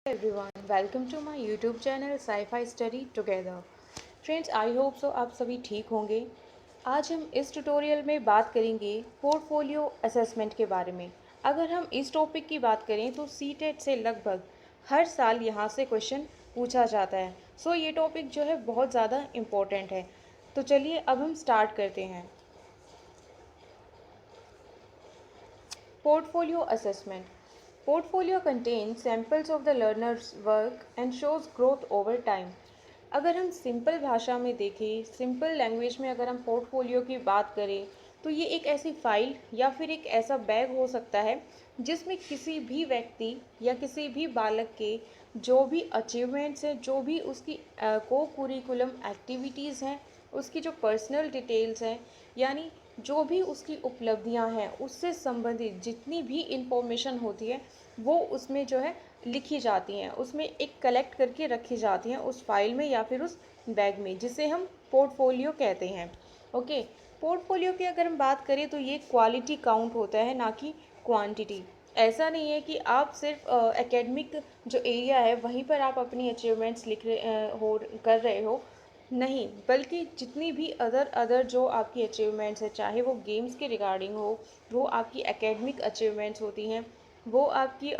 everyone, welcome to my YouTube channel Sci-Fi Study Together. Friends I hope so आप सभी ठीक होंगे। आज हम इस ट्यूटोरियल में बात करेंगे पोर्टफोलियो असेसमेंट के बारे में। अगर हम इस टॉपिक की बात करें तो सीटेट से लगभग हर साल यहाँ से क्वेश्चन पूछा जाता है। सो ये टॉपिक जो है बहुत ज़्यादा इम्पोर्टेंट है। तो चलिए अब हम स्टार्ट करते हैं। Portfolio assessment. Portfolio contains samples of the learner's work and shows growth over time. अगर हम सिंपल भाषा में देखें, सिंपल लैंग्वेज में अगर हम पोर्टफोलियो की बात करें तो ये एक ऐसी फाइल या फिर एक ऐसा बैग हो सकता है जिसमें किसी भी व्यक्ति या किसी भी बालक के जो भी अचीवमेंट्स हैं, जो भी उसकी को कुरिकुलम एक्टिविटीज़ हैं, उसकी जो पर्सनल डिटेल्स हैं, यानी जो भी उसकी उपलब्धियां हैं उससे संबंधित जितनी भी इंफॉर्मेशन होती है वो उसमें जो है लिखी जाती हैं, उसमें एक कलेक्ट करके रखी जाती हैं उस फाइल में या फिर उस बैग में, जिसे हम पोर्टफोलियो कहते हैं। ओके, पोर्टफोलियो की अगर हम बात करें तो ये क्वालिटी काउंट होता है, ना कि क्वांटिटी। ऐसा नहीं है कि आप सिर्फ एकेडमिक जो एरिया है वहीं पर आप अपनी अचीवमेंट्स लिख रहे हो कर रहे हो, नहीं, बल्कि जितनी भी अदर अदर जो आपकी अचीवमेंट्स है, चाहे वो गेम्स के रिगार्डिंग हो, वो आपकी एकेडमिक अचीवमेंट्स होती हैं, वो आपकी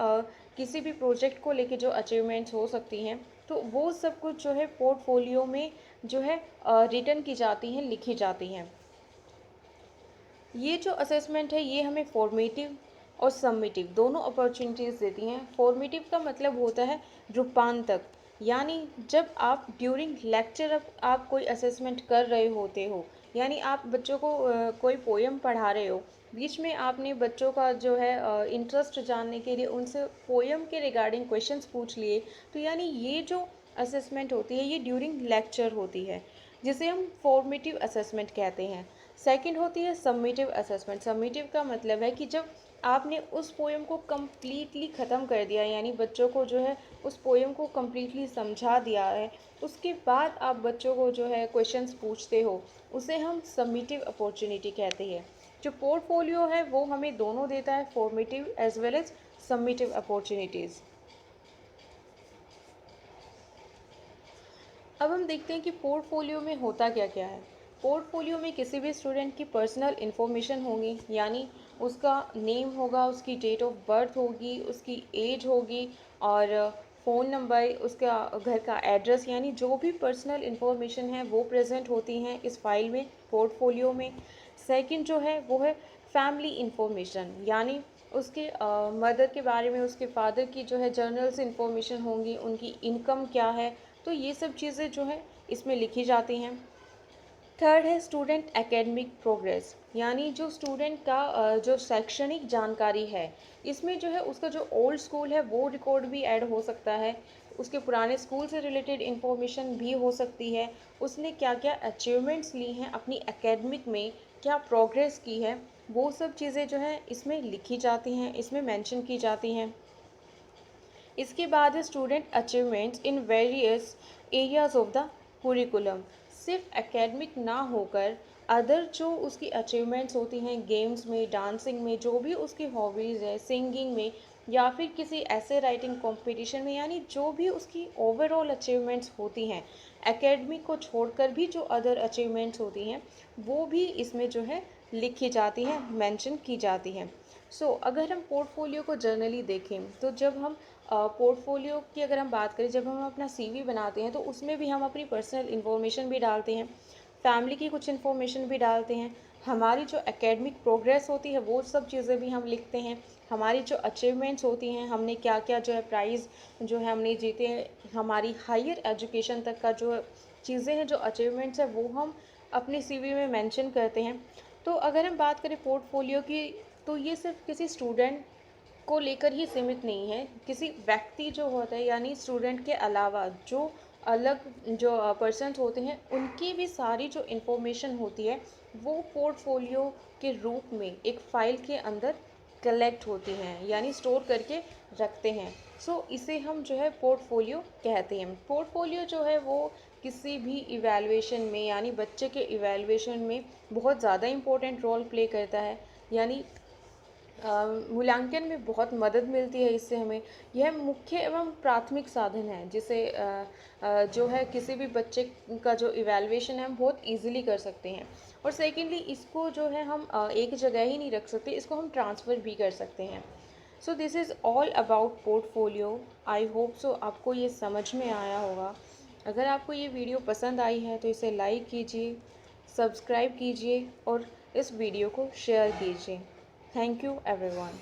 किसी भी प्रोजेक्ट को लेके जो अचीवमेंट्स हो सकती हैं, तो वो सब कुछ जो है पोर्टफोलियो में जो है रिटर्न की जाती हैं, लिखी जाती हैं। ये जो असेसमेंट है ये हमें फॉर्मेटिव और सबमिटिव दोनों अपॉर्चुनिटीज़ देती हैं। फॉर्मेटिव का मतलब होता है रूपांतक, यानी जब आप ड्यूरिंग लेक्चर आप कोई असेसमेंट कर रहे होते हो, यानी आप बच्चों को कोई पोएम पढ़ा रहे हो, बीच में आपने बच्चों का जो है इंटरेस्ट जानने के लिए उनसे पोएम के रिगार्डिंग क्वेश्चंस पूछ लिए, तो यानी ये जो असेसमेंट होती है ये ड्यूरिंग लेक्चर होती है, जिसे हम फॉर्मेटिव असेसमेंट कहते हैं। सेकंड होती है सबमिटिव असेसमेंट। सबमिटिव का मतलब है कि जब आपने उस पोएम को कम्प्लीटली ख़त्म कर दिया, यानी बच्चों को जो है उस पोएम को कम्प्लीटली समझा दिया है, उसके बाद आप बच्चों को जो है क्वेश्चंस पूछते हो, उसे हम सबमिटिव अपॉर्चुनिटी कहते हैं। जो पोर्टफोलियो है वो हमें दोनों देता है, formative as well as summative opportunities. अब हम देखते हैं कि पोर्टफोलियो में होता क्या क्या है। पोर्टफोलियो में किसी भी स्टूडेंट की पर्सनल इन्फॉर्मेशन होगी, यानी उसका नेम होगा, उसकी डेट ऑफ बर्थ होगी, उसकी एज होगी और फ़ोन नंबर, उसका घर का एड्रेस, यानी जो भी पर्सनल इन्फॉर्मेशन है वो प्रेजेंट होती हैं इस फाइल में, पोर्टफोलियो में। सेकंड जो है वो है फैमिली इन्फॉर्मेशन, यानी उसके मदर के बारे में, उसके फादर की जो है जर्नल्स इन्फॉर्मेशन होंगी, उनकी इनकम क्या है, तो ये सब चीज़ें जो है इसमें लिखी जाती हैं। थर्ड है स्टूडेंट एकेडमिक प्रोग्रेस, यानी जो स्टूडेंट का जो शैक्षणिक जानकारी है, इसमें जो है उसका जो ओल्ड स्कूल है वो रिकॉर्ड भी ऐड हो सकता है, उसके पुराने स्कूल से रिलेटेड इन्फॉर्मेशन भी हो सकती है, उसने क्या क्या अचीवमेंट्स ली हैं अपनी एकेडमिक में, क्या प्रोग्रेस की है, वो सब चीज़ें जो है इसमें लिखी जाती हैं, इसमें मेंशन की जाती हैं। इसके बाद है student achievements in various areas of the curriculum. सिर्फ एकेडमिक ना होकर अदर जो उसकी अचीवमेंट्स होती हैं गेम्स में, डांसिंग में, जो भी उसकी हॉबीज़ है, सिंगिंग में या फिर किसी ऐसे राइटिंग कंपटीशन में, यानी जो भी उसकी ओवरऑल अचीवमेंट्स होती हैं, एकेडमिक को छोड़कर भी जो अदर अचीवमेंट्स होती हैं वो भी इसमें जो है लिखी जाती हैं, मेंशन की जाती हैं। अगर हम पोर्टफोलियो को जर्नली देखें तो जब हम पोर्टफोलियो की अगर हम बात करें, जब हम अपना सीवी बनाते हैं तो उसमें भी हम अपनी पर्सनल इन्फॉर्मेशन भी डालते हैं, फैमिली की कुछ इन्फॉर्मेशन भी डालते हैं, हमारी जो एकेडमिक प्रोग्रेस होती है वो सब चीज़ें भी हम लिखते हैं, हमारी जो अचीवमेंट्स होती हैं, हमने क्या क्या जो है प्राइज़ जो है हमने जीते हैं, हमारी हायर एजुकेशन तक का जो चीज़ें हैं, जो अचीवमेंट्स हैं, वो हम अपने सीवी में मेंशन करते हैं। तो अगर हम बात करें पोर्टफोलियो की, तो ये सिर्फ किसी स्टूडेंट को लेकर ही सीमित नहीं है, किसी व्यक्ति जो होता है, यानी स्टूडेंट के अलावा जो अलग जो पर्सन्स होते हैं उनकी भी सारी जो इन्फॉर्मेशन होती है वो पोर्टफोलियो के रूप में एक फ़ाइल के अंदर कलेक्ट होती हैं, यानी स्टोर करके रखते हैं। इसे हम जो है पोर्टफोलियो कहते हैं। पोर्टफोलियो जो है वो किसी भी इवैल्यूएशन में, यानी बच्चे के इवैल्यूएशन में बहुत ज़्यादा इम्पोर्टेंट रोल प्ले करता है। यानी मूल्यांकन में बहुत मदद मिलती है इससे हमें। यह मुख्य एवं प्राथमिक साधन है जिसे जो है किसी भी बच्चे का जो इवैल्यूएशन है हम बहुत ईज़िली कर सकते हैं। और सेकेंडली इसको जो है हम एक जगह ही नहीं रख सकते, इसको हम ट्रांसफ़र भी कर सकते हैं। So this is all about portfolio. I hope so आपको ये समझ में आया होगा। अगर आपको ये वीडियो पसंद आई है तो इसे लाइक कीजिए, सब्सक्राइब कीजिए और इस वीडियो को शेयर कीजिए। Thank you everyone.